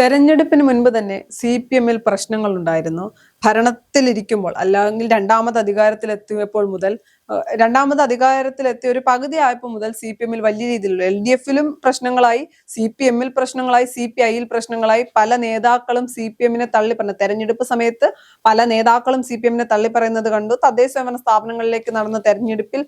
തെരഞ്ഞെടുപ്പിന് മുൻപ് തന്നെ CPM-ൽ പ്രശ്നങ്ങളുണ്ടായിരുന്നു. ഭരണത്തിലിരിക്കുമ്പോൾ അല്ലെങ്കിൽ രണ്ടാമത് അധികാരത്തിലെത്തിയപ്പോൾ മുതൽ രണ്ടാമത് അധികാരത്തിലെത്തിയ ഒരു പകുതിയായപ്പോൾ മുതൽ CPM-ൽ വലിയ രീതിയിലുള്ള LDF-ലും പ്രശ്നങ്ങളായി, CPM-ൽ പ്രശ്നങ്ങളായി, CPI-ൽ പ്രശ്നങ്ങളായി. പല നേതാക്കളും CPM-നെ തള്ളിപ്പറഞ്ഞു. തെരഞ്ഞെടുപ്പ് സമയത്ത് പല നേതാക്കളും CPM-നെ തള്ളിപ്പറയുന്നത് കണ്ടു. തദ്ദേശ സ്വയംഭരണ സ്ഥാപനങ്ങളിലേക്ക് നടന്ന തെരഞ്ഞെടുപ്പിൽ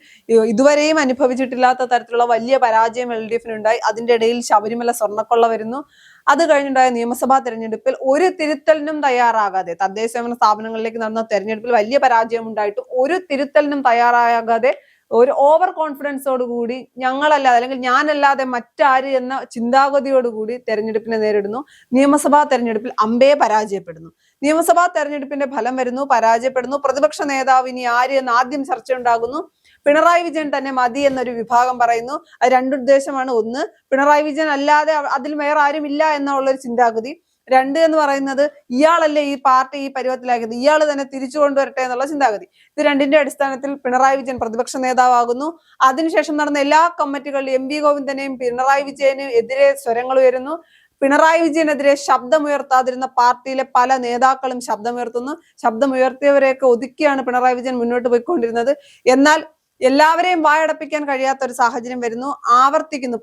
ഇതുവരെയും അനുഭവിച്ചിട്ടില്ലാത്ത തരത്തിലുള്ള വലിയ പരാജയം LDF-നുണ്ടായി. അതിന്റെ ഇടയിൽ ശബരിമല സ്വർണ്ണക്കൊള്ള വരുന്നു. അത് കഴിഞ്ഞുണ്ടായ നിയമസഭാ തെരഞ്ഞെടുപ്പിൽ ഒരു തിരുത്തലിനും തയ്യാറാകാതെ, തദ്ദേശ സ്വയംഭരണ സ്ഥാപനങ്ങളിലേക്ക് നടന്ന തെരഞ്ഞെടുപ്പിൽ വലിയ പരാജയം ഉണ്ടായിട്ടും ഒരു തിരുത്തലിനും തയ്യാറാകാതെ ഒരു ഓവർ കോൺഫിഡൻസോടുകൂടി ഞങ്ങളല്ലാതെ അല്ലെങ്കിൽ ഞാനല്ലാതെ മറ്റാര് എന്ന ചിന്താഗതിയോടുകൂടി തെരഞ്ഞെടുപ്പിനെ നേരിടുന്നു. നിയമസഭാ തെരഞ്ഞെടുപ്പിൽ അമ്പേ പരാജയപ്പെടുന്നു. നിയമസഭാ തെരഞ്ഞെടുപ്പിന്റെ ഫലം വരുന്നു, പരാജയപ്പെടുന്നു. പ്രതിപക്ഷ നേതാവ് ഇനി ആര് എന്ന് ആദ്യം ചർച്ച ഉണ്ടാകുന്നു. പിണറായി വിജയൻ തന്നെ മതി എന്നൊരു വിഭാഗം പറയുന്നു. അത് രണ്ടുദ്ദേശമാണ്. ഒന്ന്, പിണറായി വിജയൻ അല്ലാതെ അതിൽ വേറെ ആരും ഇല്ല എന്നുള്ളൊരു ചിന്താഗതി. രണ്ട് എന്ന് പറയുന്നത് ഇയാളല്ലേ ഈ പാർട്ടി ഈ പരുവത്തിലാക്കിയത്, ഇയാൾ തന്നെ തിരിച്ചു കൊണ്ടുവരട്ടെ എന്നുള്ള ചിന്താഗതി. ഇത് രണ്ടിന്റെ അടിസ്ഥാനത്തിൽ പിണറായി വിജയൻ പ്രതിപക്ഷ നേതാവാകുന്നു. അതിനുശേഷം നടന്ന എല്ലാ കമ്മിറ്റികളിലും MV ഗോവിന്ദനെയും പിണറായി വിജയനും എതിരെ സ്വരങ്ങൾ ഉയരുന്നു. പിണറായി വിജയനെതിരെ ശബ്ദമുയർത്താതിരുന്ന പാർട്ടിയിലെ പല നേതാക്കളും ശബ്ദമുയർത്തുന്നു. ശബ്ദമുയർത്തിയവരെയൊക്കെ ഒതുക്കിയാണ് പിണറായി വിജയൻ മുന്നോട്ട് പോയിക്കൊണ്ടിരുന്നത്. എന്നാൽ എല്ലാവരെയും വായടപ്പിക്കാൻ കഴിയാത്ത ഒരു സാഹചര്യം വരുന്നു, ആവർത്തിക്കുന്നു.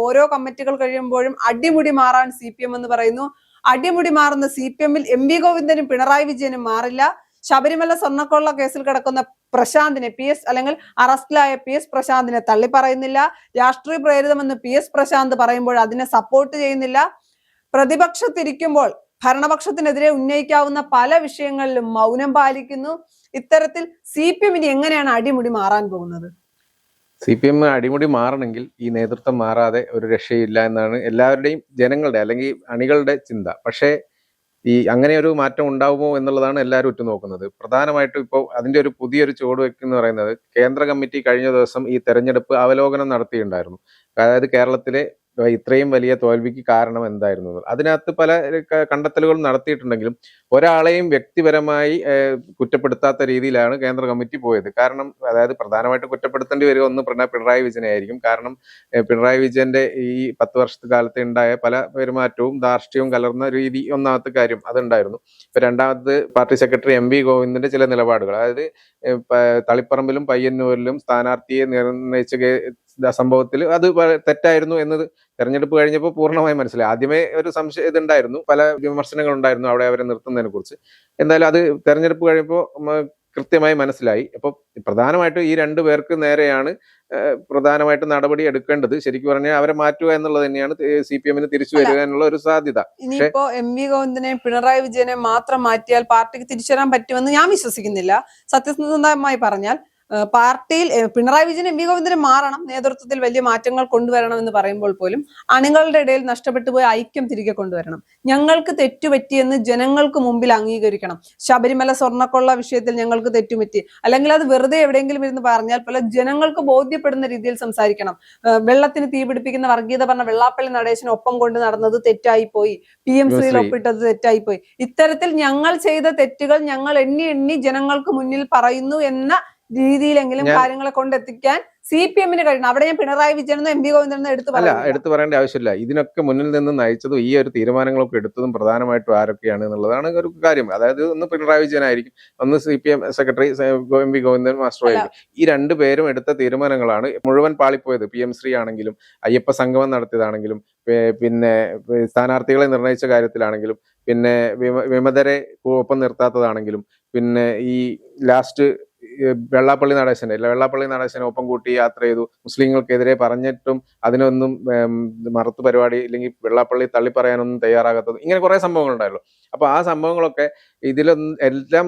ഓരോ കമ്മിറ്റികൾ കഴിയുമ്പോഴും അടിമുടി മാറാൻ CPM എന്ന് പറയുന്നു. അടിമുടി മാറുന്ന CPM-ൽ MV ഗോവിന്ദനും പിണറായി വിജയനും മാറില്ല. ശബരിമല സ്വർണ്ണക്കൊള്ള കേസിൽ കിടക്കുന്ന പ്രശാന്തിനെ അല്ലെങ്കിൽ അറസ്റ്റിലായ PS പ്രശാന്തിനെ തള്ളിപ്പറയുന്നില്ല. രാഷ്ട്രീയ പ്രേരിതമെന്ന് PS പ്രശാന്ത് പറയുമ്പോൾ അതിനെ സപ്പോർട്ട് ചെയ്യുന്നില്ല. പ്രതിപക്ഷത്തിരിക്കുമ്പോൾ ഭരണപക്ഷത്തിനെതിരെ ഉന്നയിക്കാവുന്ന പല വിഷയങ്ങളിലും മൗനം പാലിക്കുന്നു. ഇത്തരത്തിൽ CPM ഇനി എങ്ങനെയാണ് അടിമുടി മാറാൻ പോകുന്നത്? CPM അടിമുടി മാറണമെങ്കിൽ ഈ നേതൃത്വം മാറാതെ ഒരു രക്ഷയില്ല എന്നാണ് എല്ലാവരുടെയും, ജനങ്ങളുടെ അല്ലെങ്കിൽ അണികളുടെ ചിന്ത. പക്ഷേ അങ്ങനെ ഒരു മാറ്റം ഉണ്ടാവുമോ എന്നുള്ളതാണ് എല്ലാവരും ഉറ്റുനോക്കുന്നത്. പ്രധാനമായിട്ടും ഇപ്പോൾ അതിന്റെ ഒരു പുതിയൊരു ചുവടുവയ്പ് എന്ന് പറയുന്നത്, കേന്ദ്ര കമ്മിറ്റി കഴിഞ്ഞ ദിവസം ഈ തെരഞ്ഞെടുപ്പ് അവലോകനം നടത്തിയിട്ടുണ്ടായിരുന്നു. അതായത് കേരളത്തിലെ ഇത്രയും വലിയ തോൽവിക്ക് കാരണം എന്തായിരുന്നു. അതിനകത്ത് പല കണ്ടെത്തലുകളും നടത്തിയിട്ടുണ്ടെങ്കിലും ഒരാളെയും വ്യക്തിപരമായി കുറ്റപ്പെടുത്താത്ത രീതിയിലാണ് കേന്ദ്ര കമ്മിറ്റി പോയത്. കാരണം അതായത് പ്രധാനമായിട്ട് കുറ്റപ്പെടുത്തേണ്ടി വരിക ഒന്ന് പിണറായി വിജയനെ ആയിരിക്കും. കാരണം പിണറായി വിജയന്റെ ഈ 10 വർഷക്കാലത്ത് ഉണ്ടായ പല പെരുമാറ്റവും ധാർഷ്ട്യവും കലർന്ന രീതി ഒന്നാമത്തെ കാര്യം അതുണ്ടായിരുന്നു. ഇപ്പൊ രണ്ടാമത് പാർട്ടി സെക്രട്ടറി MV ഗോവിന്ദന്റെ ചില നിലപാടുകൾ, അതായത് തളിപ്പറമ്പിലും പയ്യന്നൂരിലും സ്ഥാനാർത്ഥിയെ നിർണയിച്ച സംഭവത്തിൽ അത് തെറ്റായിരുന്നു എന്നത് തെരഞ്ഞെടുപ്പ് കഴിഞ്ഞപ്പോൾ പൂർണ്ണമായി മനസ്സിലായി. ആദ്യമേ ഒരു സംശയം ഇതുണ്ടായിരുന്നു, പല വിമർശനങ്ങൾ ഉണ്ടായിരുന്നു അവിടെ അവരെ നിർത്തുന്നതിനെ കുറിച്ച്. എന്തായാലും അത് തെരഞ്ഞെടുപ്പ് കഴിയുമ്പോൾ കൃത്യമായി മനസ്സിലായി. അപ്പോൾ പ്രധാനമായിട്ടും ഈ രണ്ടു പേർക്ക് നേരെയാണ് പ്രധാനമായിട്ട് നടപടി എടുക്കേണ്ടത്. ശരിക്കും പറഞ്ഞാൽ അവരെ മാറ്റുക എന്നുള്ളത് തന്നെയാണ് CPM-ന് തിരിച്ചു വരിക എന്നുള്ള ഒരു സാധ്യത. ഇനിയിപ്പോ MV ഗോവിന്ദനെയും പിണറായി വിജയനെയും മാത്രം മാറ്റിയാൽ പാർട്ടിക്ക് തിരിച്ചു വരാൻ പറ്റുമെന്ന് ഞാൻ വിശ്വസിക്കുന്നില്ല. സത്യസന്ധമായി പറഞ്ഞാൽ പാർട്ടിയിൽ പിണറായി വിജയൻ MV ഗോവിന്ദനും മാറണം, നേതൃത്വത്തിൽ വലിയ മാറ്റങ്ങൾ കൊണ്ടുവരണം എന്ന് പറയുമ്പോൾ പോലും അണികളുടെ ഇടയിൽ നഷ്ടപ്പെട്ടു പോയ ഐക്യം തിരികെ കൊണ്ടുവരണം. ഞങ്ങൾക്ക് തെറ്റുപറ്റിയെന്ന് ജനങ്ങൾക്ക് മുമ്പിൽ അംഗീകരിക്കണം. ശബരിമല സ്വർണ്ണക്കൊള്ള വിഷയത്തിൽ ഞങ്ങൾക്ക് തെറ്റുപറ്റി, അല്ലെങ്കിൽ അത് വെറുതെ എവിടെയെങ്കിലും ഇരുന്ന് പറഞ്ഞാൽ പോലെ ജനങ്ങൾക്ക് ബോധ്യപ്പെടുന്ന രീതിയിൽ സംസാരിക്കണം. വെള്ളത്തിന് തീപിടിപ്പിക്കുന്ന വർഗീയത പറഞ്ഞ വെള്ളാപ്പള്ളി നടേശന് ഒപ്പം കൊണ്ട് നടന്നത് തെറ്റായിപ്പോയി, PMCയിൽ ഒപ്പിട്ടത് തെറ്റായിപ്പോയി. ഇത്തരത്തിൽ ഞങ്ങൾ ചെയ്ത തെറ്റുകൾ ഞങ്ങൾ എണ്ണി ജനങ്ങൾക്ക് മുന്നിൽ പറയുന്നു എന്ന രീതിയിലെങ്കിലും കാര്യങ്ങളെ കൊണ്ടെത്തിക്കാൻ CPM-ന് കഴിയണം. അവിടെ ഞാൻ പിണറായി വിജയനെന്നോ MV ഗോവിന്ദനെന്നോ എടുത്തു പറയേണ്ട ആവശ്യമില്ല. ഇതിനൊക്കെ മുന്നിൽ നിന്ന് നയിച്ചതും ഈ ഒരു തീരുമാനങ്ങളൊക്കെ എടുത്തതും പ്രധാനമായിട്ടും ആരൊക്കെയാണ് എന്നുള്ളതാണ് ഒരു കാര്യം. അതായത് ഒന്ന് പിണറായി വിജയനായിരിക്കും, ഒന്ന് CPM secretary MV Govindan master ആയിരിക്കും. ഈ രണ്ടുപേരും എടുത്ത തീരുമാനങ്ങളാണ് മുഴുവൻ പാളിപ്പോയത്. PM ശ്രീ ആണെങ്കിലും, അയ്യപ്പ സംഗമം നടത്തിയതാണെങ്കിലും, പിന്നെ സ്ഥാനാർത്ഥികളെ നിർണയിച്ച കാര്യത്തിലാണെങ്കിലും, പിന്നെ വിമതരെ ഒപ്പം നിർത്താത്തതാണെങ്കിലും, പിന്നെ ഈ ലാസ്റ്റ് വെള്ളാപ്പള്ളി നടേശനെ ഒപ്പം കൂട്ടി യാത്ര ചെയ്തു, മുസ്ലിങ്ങൾക്കെതിരെ പറഞ്ഞിട്ടും അതിനൊന്നും മറുത്തു പരിപാടി ഇല്ലെങ്കിൽ വെള്ളാപ്പള്ളി തള്ളി പറയാനൊന്നും തയ്യാറാകാത്തത്, ഇങ്ങനെ കുറെ സംഭവങ്ങൾ ഉണ്ടായല്ലോ. അപ്പൊ ആ സംഭവങ്ങളൊക്കെ ഇതിലൊന്നും എല്ലാം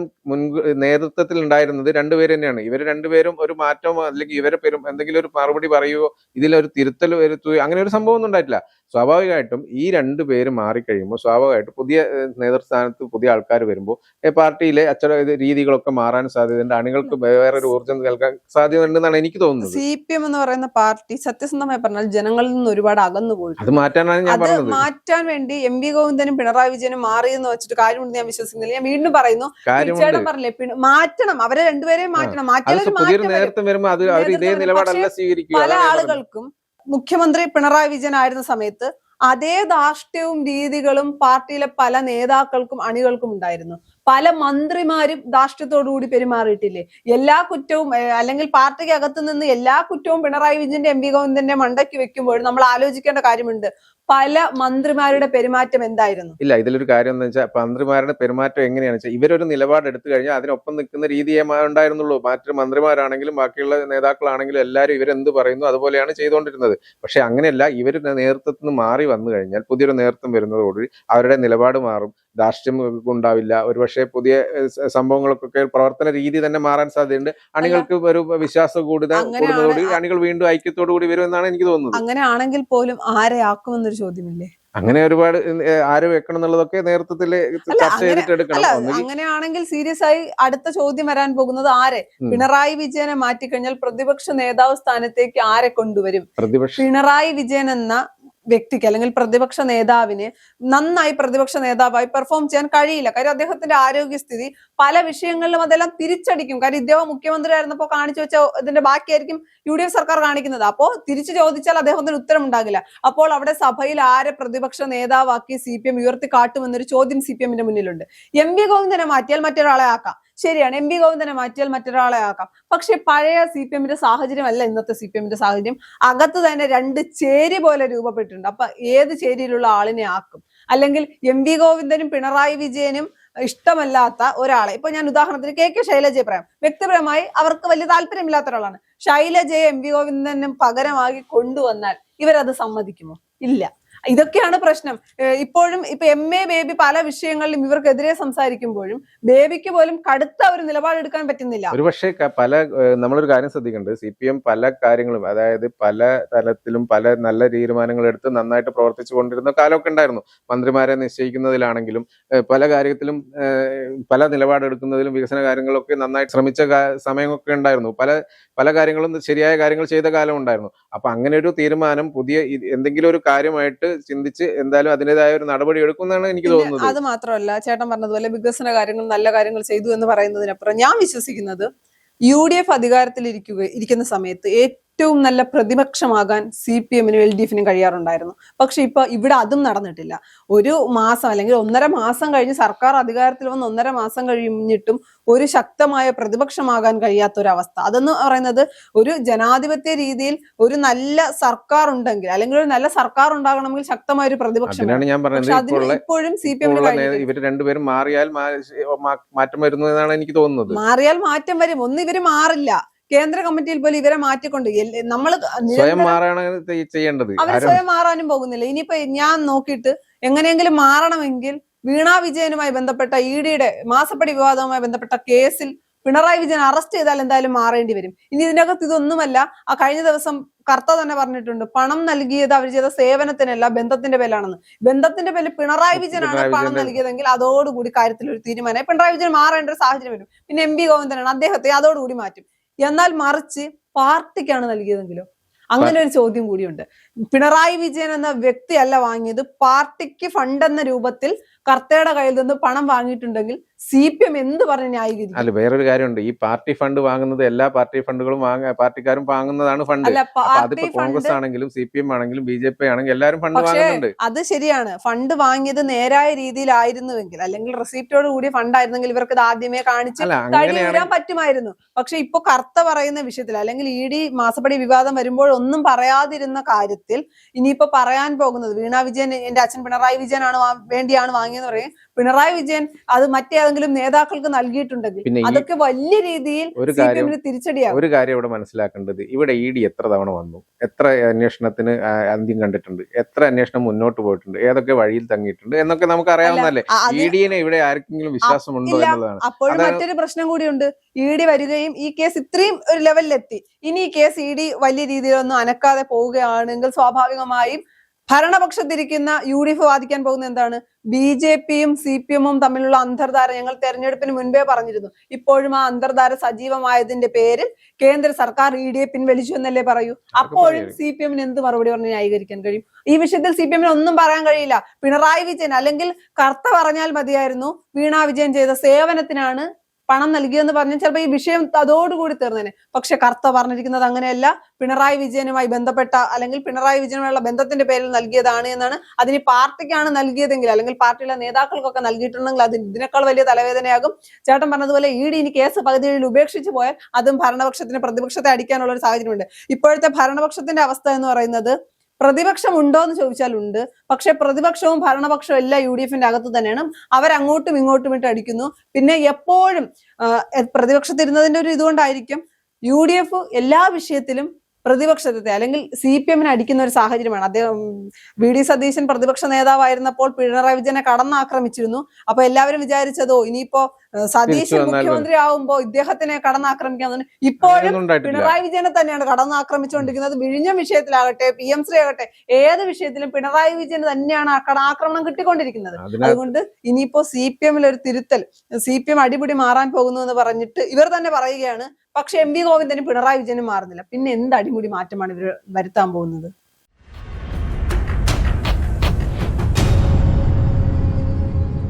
നേതൃത്വത്തിൽ ഉണ്ടായിരുന്നത് രണ്ടുപേര് തന്നെയാണ്. ഇവർ രണ്ടുപേരും ഒരു മാറ്റമോ അല്ലെങ്കിൽ ഇവരെ പേരും എന്തെങ്കിലും ഒരു മറുപടി പറയുകയോ ഇതിലൊരു തിരുത്തൽ വരുത്തുകയോ അങ്ങനെ ഒരു സംഭവം ഒന്നും ഉണ്ടായിട്ടില്ല. സ്വാഭാവികമായിട്ടും ഈ രണ്ടുപേരും മാറിക്കഴിയുമ്പോൾ സ്വാഭാവികമായിട്ടും പുതിയ നേതൃസ്ഥാനത്ത് പുതിയ ആൾക്കാർ വരുമ്പോൾ പാർട്ടിയിലെ രീതികളൊക്കെ മാറാൻ സാധ്യതയുണ്ട്. അണികൾക്ക് വേറൊരു ഊർജ്ജം നൽകാൻ സാധ്യത ഉണ്ടെന്നാണ് എനിക്ക് തോന്നുന്നത്. CPM എന്ന് പറയുന്ന പാർട്ടി സത്യസന്ധമായി പറഞ്ഞാൽ ജനങ്ങളിൽ നിന്ന് ഒരുപാട് അകന്നു പോയി. അത് മാറ്റാനാണ് ഞാൻ പറഞ്ഞത്. മാറ്റാൻ വേണ്ടി MV ഗോവിന്ദനും പിണറായി വിജയനും മാറിയെന്ന് വെച്ചിട്ട് കാര്യമുണ്ട് ഞാൻ വിശ്വസിക്കുന്നില്ല. ഞാൻ വീണ്ടും പറയുന്നു, ചേട്ടൻ പറഞ്ഞില്ലേ മാറ്റണം, അവരെ രണ്ടുപേരെയും മാറ്റണം. പല ആളുകൾക്കും മുഖ്യമന്ത്രി പിണറായി വിജയൻ ആയിരുന്ന സമയത്ത് അതേ ധാർഷ്ട്യവും രീതികളും പാർട്ടിയിലെ പല നേതാക്കൾക്കും അണികൾക്കും ഉണ്ടായിരുന്നു. പല മന്ത്രിമാരും ധാർഷ്ട്യത്തോടുകൂടി പെരുമാറിയിട്ടില്ലേ? എല്ലാ കുറ്റവും അല്ലെങ്കിൽ പാർട്ടിക്ക് അകത്തു നിന്ന് എല്ലാ കുറ്റവും പിണറായി വിജയന്റെ എം വി ഗോവിന്ദന്റെ മണ്ടയ്ക്ക് വെക്കുമ്പോഴും നമ്മൾ ആലോചിക്കേണ്ട കാര്യമുണ്ട്. പല മന്ത്രിമാരുടെ പെരുമാറ്റം എന്തായിരുന്നു? ഇല്ല, ഇതിലൊരു കാര്യം എന്ന് വെച്ചാൽ മന്ത്രിമാരുടെ പെരുമാറ്റം എങ്ങനെയാണെന്ന് വെച്ചാൽ ഇവരൊരു നിലപാട് എടുത്തു കഴിഞ്ഞാൽ അതിനൊപ്പം നിൽക്കുന്ന രീതിയെ ഉണ്ടായിരുന്നുള്ളൂ. മറ്റു മന്ത്രിമാരാണെങ്കിലും ബാക്കിയുള്ള നേതാക്കളാണെങ്കിലും എല്ലാവരും ഇവരെന്ത് പറയുന്നു അതുപോലെയാണ് ചെയ്തുകൊണ്ടിരുന്നത്. പക്ഷെ അങ്ങനെയല്ല, ഇവർ നേതൃത്വത്തിൽ നിന്ന് മാറി വന്നു കഴിഞ്ഞാൽ പുതിയൊരു നേതൃത്വം വരുന്നതോടുകൂടി അവരുടെ നിലപാട് മാറും, ധാർഷ്ട്യം ഉണ്ടാവില്ല. ഒരുപക്ഷെ പുതിയ സംഭവങ്ങൾക്കൊക്കെ പ്രവർത്തന രീതി തന്നെ മാറാൻ സാധ്യതയുണ്ട്. അണികൾക്ക് ഒരു വിശ്വാസം കൂടുന്നതോടുകൂടി അണികൾ വീണ്ടും ഐക്യത്തോടു കൂടി വരുമെന്നാണ് എനിക്ക് തോന്നുന്നത്. അങ്ങനെ ആണെങ്കിൽ പോലും ആരെ ആക്കുമെന്നൊരു ചോദ്യമില്ലേ? അങ്ങനെ ഒരുപാട് ആര് വെക്കണം എന്നുള്ളതൊക്കെ നേതൃത്വത്തിൽ ചർച്ച ചെയ്തിട്ട് എടുക്കണം. അങ്ങനെയാണെങ്കിൽ സീരിയസ് ആയി അടുത്ത ചോദ്യം വരാൻ പോകുന്നത് ആരെ? പിണറായി വിജയനെ മാറ്റിക്കഴിഞ്ഞാൽ പ്രതിപക്ഷ നേതാവ് സ്ഥാനത്തേക്ക് ആരെ കൊണ്ടുവരും? പിണറായി വിജയൻ എന്ന വ്യക്തിക്ക് അല്ലെങ്കിൽ പ്രതിപക്ഷ നേതാവിന് നന്നായി പ്രതിപക്ഷ നേതാവായി പെർഫോം ചെയ്യാൻ കഴിയില്ല. കാര്യം അദ്ദേഹത്തിന്റെ ആരോഗ്യസ്ഥിതി പല വിഷയങ്ങളിലും അതെല്ലാം തിരിച്ചടിക്കും. കാര്യം ഇദ്ദേഹം മുഖ്യമന്ത്രി ആയിരുന്നപ്പോൾ കാണിച്ചു വെച്ച ഇതിന്റെ ബാക്കിയായിരിക്കും UDF സർക്കാർ കാണിക്കുന്നത്. അപ്പോ തിരിച്ചു ചോദിച്ചാൽ അദ്ദേഹത്തിന് ഉത്തരം ഉണ്ടാകില്ല. അപ്പോൾ അവിടെ സഭയിൽ ആരെ പ്രതിപക്ഷ നേതാവാക്കി CPM ഉയർത്തി കാട്ടുമെന്നൊരു ചോദ്യം CPM-ന്റെ മുന്നിലുണ്ട്. എം വി ഗോവിന്ദനെ മാറ്റിയാൽ മറ്റൊരാളെ ആക്കാം, ശരിയാണ്. എം വി ഗോവിന്ദനെ മാറ്റിയാൽ മറ്റൊരാളെ ആക്കാം. പക്ഷെ പഴയ CPM-ന്റെ സാഹചര്യം അല്ല ഇന്നത്തെ CPM-ന്റെ സാഹചര്യം. അകത്ത് തന്നെ രണ്ട് ചേരി പോലെ രൂപപ്പെട്ടിട്ടുണ്ട്. അപ്പൊ ഏത് ചേരിയിലുള്ള ആളിനെ ആക്കും? അല്ലെങ്കിൽ എം വി ഗോവിന്ദനും പിണറായി വിജയനും ഇഷ്ടമല്ലാത്ത ഒരാളെ, ഇപ്പൊ ഞാൻ ഉദാഹരണത്തിന് KK ശൈലജയെ പറയാം. വ്യക്തിപരമായി അവർക്ക് വലിയ താല്പര്യമില്ലാത്ത ഒരാളാണ്. ശൈലജയെ എം വി ഗോവിന്ദനും പകരമാക്കി കൊണ്ടുവന്നാൽ ഇവരത് സമ്മതിക്കുമോ? ഇല്ല. ഇതൊക്കെയാണ് പ്രശ്നം. ഇപ്പോഴും ഇപ്പൊ MA ബേബി പല വിഷയങ്ങളിലും ഇവർക്കെതിരെ സംസാരിക്കുമ്പോഴും ബേബിക്ക് പോലും കടുത്ത ഒരു നിലപാടെടുക്കാൻ പറ്റുന്നില്ല. ഒരുപക്ഷെ നമ്മളൊരു കാര്യം ശ്രദ്ധിക്കേണ്ടത്, CPM പല കാര്യങ്ങളും, അതായത് പല തലത്തിലും പല നല്ല തീരുമാനങ്ങൾ എടുത്ത് നന്നായിട്ട് പ്രവർത്തിച്ചു കൊണ്ടിരുന്ന കാലമൊക്കെ ഉണ്ടായിരുന്നു. മന്ത്രിമാരെ നിശ്ചയിക്കുന്നതിലാണെങ്കിലും പല കാര്യത്തിലും പല നിലപാടെടുക്കുന്നതിലും വികസന കാര്യങ്ങളൊക്കെ നന്നായിട്ട് ശ്രമിച്ച സമയമൊക്കെ ഉണ്ടായിരുന്നു. പല കാര്യങ്ങളും ശരിയായ കാര്യങ്ങൾ ചെയ്ത കാലം ഉണ്ടായിരുന്നു. അപ്പൊ അങ്ങനെ ഒരു തീരുമാനം പുതിയ എന്തെങ്കിലും ഒരു കാര്യമായിട്ട് ചിന്തിച്ച് എന്തായാലും അതിൻ്റെതായ ഒരു നടപടി എടുക്കുമെന്നാണ് എനിക്ക് തോന്നുന്നത്. അത് മാത്രമല്ല, ചേട്ടൻ പറഞ്ഞതുപോലെ വികസന കാര്യങ്ങൾ നല്ല കാര്യങ്ങൾ ചെയ്തു എന്ന് പറയുന്നതിനപ്പുറം ഞാൻ വിശ്വസിക്കുന്നത് UDF അധികാരത്തിൽ ഇരിക്കുന്ന സമയത്ത് ഏറ്റവും നല്ല പ്രതിപക്ഷമാകാൻ CPM-നും LDF-നും കഴിയാറുണ്ടായിരുന്നു. പക്ഷെ ഇപ്പൊ ഇവിടെ അതും നടന്നിട്ടില്ല. ഒരു മാസം അല്ലെങ്കിൽ 1.5 മാസം കഴിഞ്ഞ് സർക്കാർ അധികാരത്തിൽ വന്ന് 1.5 മാസം കഴിഞ്ഞിട്ടും ഒരു ശക്തമായ പ്രതിപക്ഷമാകാൻ കഴിയാത്തൊരവസ്ഥ. അതെന്ന് പറയുന്നത് ഒരു ജനാധിപത്യ രീതിയിൽ ഒരു നല്ല സർക്കാർ ഉണ്ടെങ്കിൽ, അല്ലെങ്കിൽ ഒരു നല്ല സർക്കാർ ഉണ്ടാകണമെങ്കിൽ ശക്തമായ ഒരു പ്രതിപക്ഷം. ഇപ്പോഴും CPM-ന് ഇവർ രണ്ടുപേരും മാറിയാൽ മാറ്റം വരുന്നു എന്നാണ് എനിക്ക് തോന്നുന്നത്. മാറിയാൽ മാറ്റം വരും. ഒന്ന് ഇവര് മാറില്ല. കേന്ദ്ര കമ്മിറ്റിയിൽ പോലും ഇവരെ മാറ്റിക്കൊണ്ട് നമ്മൾ ചെയ്യേണ്ടത്. അവർ സ്വയം മാറാനും പോകുന്നില്ല. ഇനിയിപ്പോ ഞാൻ നോക്കിയിട്ട് എങ്ങനെയെങ്കിലും മാറണമെങ്കിൽ വീണാ വിജയനുമായി ബന്ധപ്പെട്ട ED-യുടെ മാസപ്പടി വിവാദവുമായി ബന്ധപ്പെട്ട കേസിൽ പിണറായി വിജയൻ അറസ്റ്റ് ചെയ്താൽ എന്തായാലും മാറേണ്ടി വരും. ഇനി ഇതിനകത്ത് ഇതൊന്നുമല്ല. ആ കഴിഞ്ഞ ദിവസം കർത്ത തന്നെ പറഞ്ഞിട്ടുണ്ട്, പണം നൽകിയത് അവർ ചെയ്ത സേവനത്തിനല്ല ബന്ധത്തിന്റെ പേരിലാണെന്ന്. ബന്ധത്തിന്റെ പേരിൽ പിണറായി വിജയനാണ് പണം നൽകിയതെങ്കിൽ അതോടുകൂടി കാര്യത്തിൽ ഒരു തീരുമാനമായി. പിണറായി വിജയൻ മാറേണ്ട ഒരു സാഹചര്യം വരും. പിന്നെ MV ഗോവിന്ദനാണ്, അദ്ദേഹത്തെ അതോടുകൂടി മാറ്റും. എന്നാൽ മറിച്ച് പാർട്ടിക്കാണ് നൽകിയതെങ്കിലോ? അങ്ങനെ ഒരു ചോദ്യം കൂടിയുണ്ട്. പിണറായി വിജയൻ എന്ന വ്യക്തിയല്ല വാങ്ങിയത്, പാർട്ടിക്ക് ഫണ്ട് എന്ന രൂപത്തിൽ കർത്തയുടെ കയ്യിൽ നിന്ന് പണം വാങ്ങിയിട്ടുണ്ടെങ്കിൽ CPM എന്ത് പറഞ്ഞ് ന്യായീകരിക്കും? അല്ല, വേറൊരു കാര്യമുണ്ട്. ഈ പാർട്ടി ഫണ്ട് വാങ്ങുന്നത് എല്ലാ പാർട്ടി ഫണ്ടുകളും പാർട്ടിക്കാരും വാങ്ങുന്നതാണ് ഫണ്ട്. അതിപ്പോ കോൺഗ്രസ് ആണെങ്കിലും CPM ആണെങ്കിലും BJP ആണെങ്കിലും എല്ലാവരും ഫണ്ട് വാങ്ങുന്നുണ്ട്. അത് ശരിയാണ്. ഫണ്ട് വാങ്ങിയത് നേരായ രീതിയിലായിരുന്നുവെങ്കിൽ, അല്ലെങ്കിൽ റെസിപ്റ്റോട് കൂടി ഫണ്ട് ആയിരുന്നെങ്കിൽ ഇവർക്ക് ഇത് ആദ്യമേ കാണിച്ച് കഴിയാൻ പറ്റുമായിരുന്നു. പക്ഷെ ഇപ്പൊ കർത്ത പറയുന്ന വിഷയത്തിൽ, അല്ലെങ്കിൽ ED മാസപ്പടി വിവാദം വരുമ്പോൾ ഒന്നും പറയാതിരുന്ന കാര്യത്തിൽ ഇനിയിപ്പോ പറയാൻ പോകുന്നത്, വീണാ വിജയൻ എന്റെ അച്ഛൻ പിണറായി വിജയനാണ് വേണ്ടിയാണ് വാങ്ങിയെന്ന് പറയും. പിണറായി വിജയൻ അത് മറ്റേതെങ്കിലും നേതാക്കൾക്ക് നൽകിയിട്ടുണ്ടെങ്കിൽ അതൊക്കെ വലിയ രീതിയിൽ തിരിച്ചടിയാകും. ഒരു കാര്യം ഇവിടെ മനസ്സിലാക്കേണ്ടത്, ഇവിടെ ED എത്ര തവണ വന്നു, എത്ര അന്വേഷണത്തിന് അന്ത്യം കണ്ടിട്ടുണ്ട്, എത്ര അന്വേഷണം മുന്നോട്ട് പോയിട്ടുണ്ട്, ഏതൊക്കെ വഴിയിൽ തങ്ങിയിട്ടുണ്ട് എന്നൊക്കെ നമുക്ക് അറിയാവുന്നതല്ലേ. ED-നെ ഇവിടെ ആർക്കെങ്കിലും വിശ്വാസമുണ്ടോ എന്നുള്ളതാണ്. അപ്പോഴും മറ്റൊരു പ്രശ്നം കൂടിയുണ്ട്. ED വരികയും ഈ കേസ് ഇത്രയും ഒരു ലെവലിലെത്തി, ഇനി ഈ കേസ് ED വലിയ രീതിയിലൊന്നും അനക്കാതെ പോവുകയാണെങ്കിൽ സ്വാഭാവികമായും ഭരണപക്ഷത്തിരിക്കുന്ന UDF വാദിക്കാൻ പോകുന്ന എന്താണ്? BJP-യും CPM-ഉം തമ്മിലുള്ള അന്തർധാര ഞങ്ങൾ തെരഞ്ഞെടുപ്പിന് മുൻപേ പറഞ്ഞിരുന്നു. ഇപ്പോഴും ആ അന്തർധാര സജീവമായതിന്റെ പേരിൽ കേന്ദ്ര സർക്കാർ ED-യെ പിൻവലിച്ചു എന്നല്ലേ പറയൂ. അപ്പോഴും CPM-ന് എന്ത് മറുപടി പറഞ്ഞ് ന്യായീകരിക്കാൻ കഴിയും? ഈ വിഷയത്തിൽ CPM-ന് ഒന്നും പറയാൻ കഴിയില്ല. പിണറായി വിജയൻ അല്ലെങ്കിൽ കർത്ത പറഞ്ഞാൽ മതിയായിരുന്നു, വീണാ വിജയൻ ചെയ്ത സേവനത്തിനാണ് പണം നൽകിയെന്ന് പറഞ്ഞാൽ ചിലപ്പോൾ ഈ വിഷയം അതോടുകൂടി തീർന്നേനെ. പക്ഷെ കർത്ത പറഞ്ഞിരിക്കുന്നത് അങ്ങനെയല്ല. പിണറായി വിജയനുമായി ബന്ധപ്പെട്ട അല്ലെങ്കിൽ പിണറായി വിജയനുമായുള്ള ബന്ധത്തിന്റെ പേരിൽ നൽകിയതാണ് എന്നാണ്. അതിന് പാർട്ടിക്കാണ് നൽകിയതെങ്കിൽ അല്ലെങ്കിൽ പാർട്ടിയിലെ നേതാക്കൾക്കൊക്കെ നൽകിയിട്ടുണ്ടെങ്കിൽ അത് ഇതിനേക്കാൾ വലിയ തലവേദനയാകും. ചേട്ടൻ പറഞ്ഞതുപോലെ ED ഇനി കേസ് പകുതി വഴിയിൽ ഉപേക്ഷിച്ച് പോയാൽ അതും ഭരണപക്ഷത്തിന് പ്രതിപക്ഷത്തെ അടിക്കാനുള്ള ഒരു സാഹചര്യമുണ്ട്. ഇപ്പോഴത്തെ ഭരണപക്ഷത്തിന്റെ അവസ്ഥ എന്ന് പറയുന്നത് പ്രതിപക്ഷം ഉണ്ടോ എന്ന് ചോദിച്ചാൽ ഉണ്ട്. പക്ഷെ പ്രതിപക്ഷവും ഭരണപക്ഷവും എല്ലാം UDFന്റെ അകത്ത് തന്നെയാണ്. അവരങ്ങോട്ടും ഇങ്ങോട്ടും ഇട്ട് അടിക്കുന്നു. പിന്നെ എപ്പോഴും പ്രതിപക്ഷത്തിരുന്നതിന്റെ ഒരു ഇതുകൊണ്ടായിരിക്കും UDF എല്ലാ വിഷയത്തിലും പ്രതിപക്ഷത്തെ അല്ലെങ്കിൽ CPM അടിക്കുന്ന ഒരു സാഹചര്യമാണ്. അദ്ദേഹം VD സതീശൻ പ്രതിപക്ഷ നേതാവായിരുന്നപ്പോൾ പിണറായി വിജയനെ കടന്നാക്രമിച്ചിരുന്നു. അപ്പൊ എല്ലാവരും വിചാരിച്ചതോ ഇനിയിപ്പോ സതീശൻ മുഖ്യമന്ത്രി ആവുമ്പോ ഇദ്ദേഹത്തിനെ കടന്നാക്രമിക്കാന്ന്. ഇപ്പോഴും പിണറായി വിജയനെ തന്നെയാണ് കടന്നാക്രമിച്ചുകൊണ്ടിരിക്കുന്നത്. വിഴിഞ്ഞം വിഷയത്തിലാകട്ടെ, PM ശ്രീ ആകട്ടെ, ഏത് വിഷയത്തിലും പിണറായി വിജയന് തന്നെയാണ് ആക്രമണം കിട്ടിക്കൊണ്ടിരിക്കുന്നത്. അതുകൊണ്ട് ഇനിയിപ്പോ CPM ഒരു തിരുത്തൽ, CPM അടിപിടി മാറാൻ പോകുന്നു എന്ന് പറഞ്ഞിട്ട് ഇവർ തന്നെ പറയുകയാണ്. പക്ഷെ MV ഗോവിന്ദനും പിണറായി വിജയനും മാറുന്നില്ല. പിന്നെ എന്ത് അടിമുടി മാറ്റമാണ് ഇവർ വരുത്താൻ പോകുന്നത്?